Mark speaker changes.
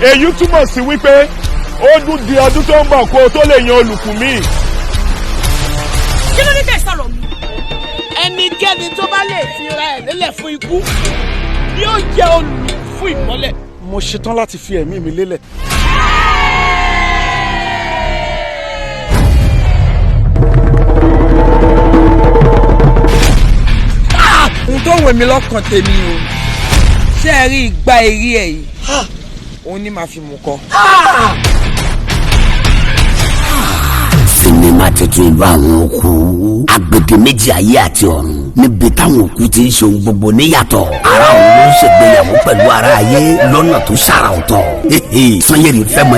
Speaker 1: èyí túmọ̀ sí wípé ó dún di ọdún tó ń bọ̀ kó o tó lè yan olùkù mi.
Speaker 2: kí ló ní kẹ́ sọ̀rọ̀ mi. ẹnikẹ́ni tó bá lè fi ra ẹ̀ lélẹ̀ fún ikú yóò jẹ́ olùkù fún ìmọ́lẹ̀.
Speaker 1: mo ṣetán láti fi ẹ̀mí mi lélẹ̀.
Speaker 3: ohun tó wẹ̀ mí lọ́kàn tèmi o ṣé ẹ rí igba eré ẹ̀ yìí òun ni màá fi mú kọ.
Speaker 4: sinimá tuntun ìlú àwọn òkú agbèdè méjì ayé àti ọ̀run níbi táwọn òkú ti ń ṣe ohun gbogbo níyàtọ̀ ara òun ló ń ṣègbéyàwó pẹ̀lú ara ayé lọ́nà tó ṣàrà ọ̀tọ̀ Sanyeri fẹ́ mọ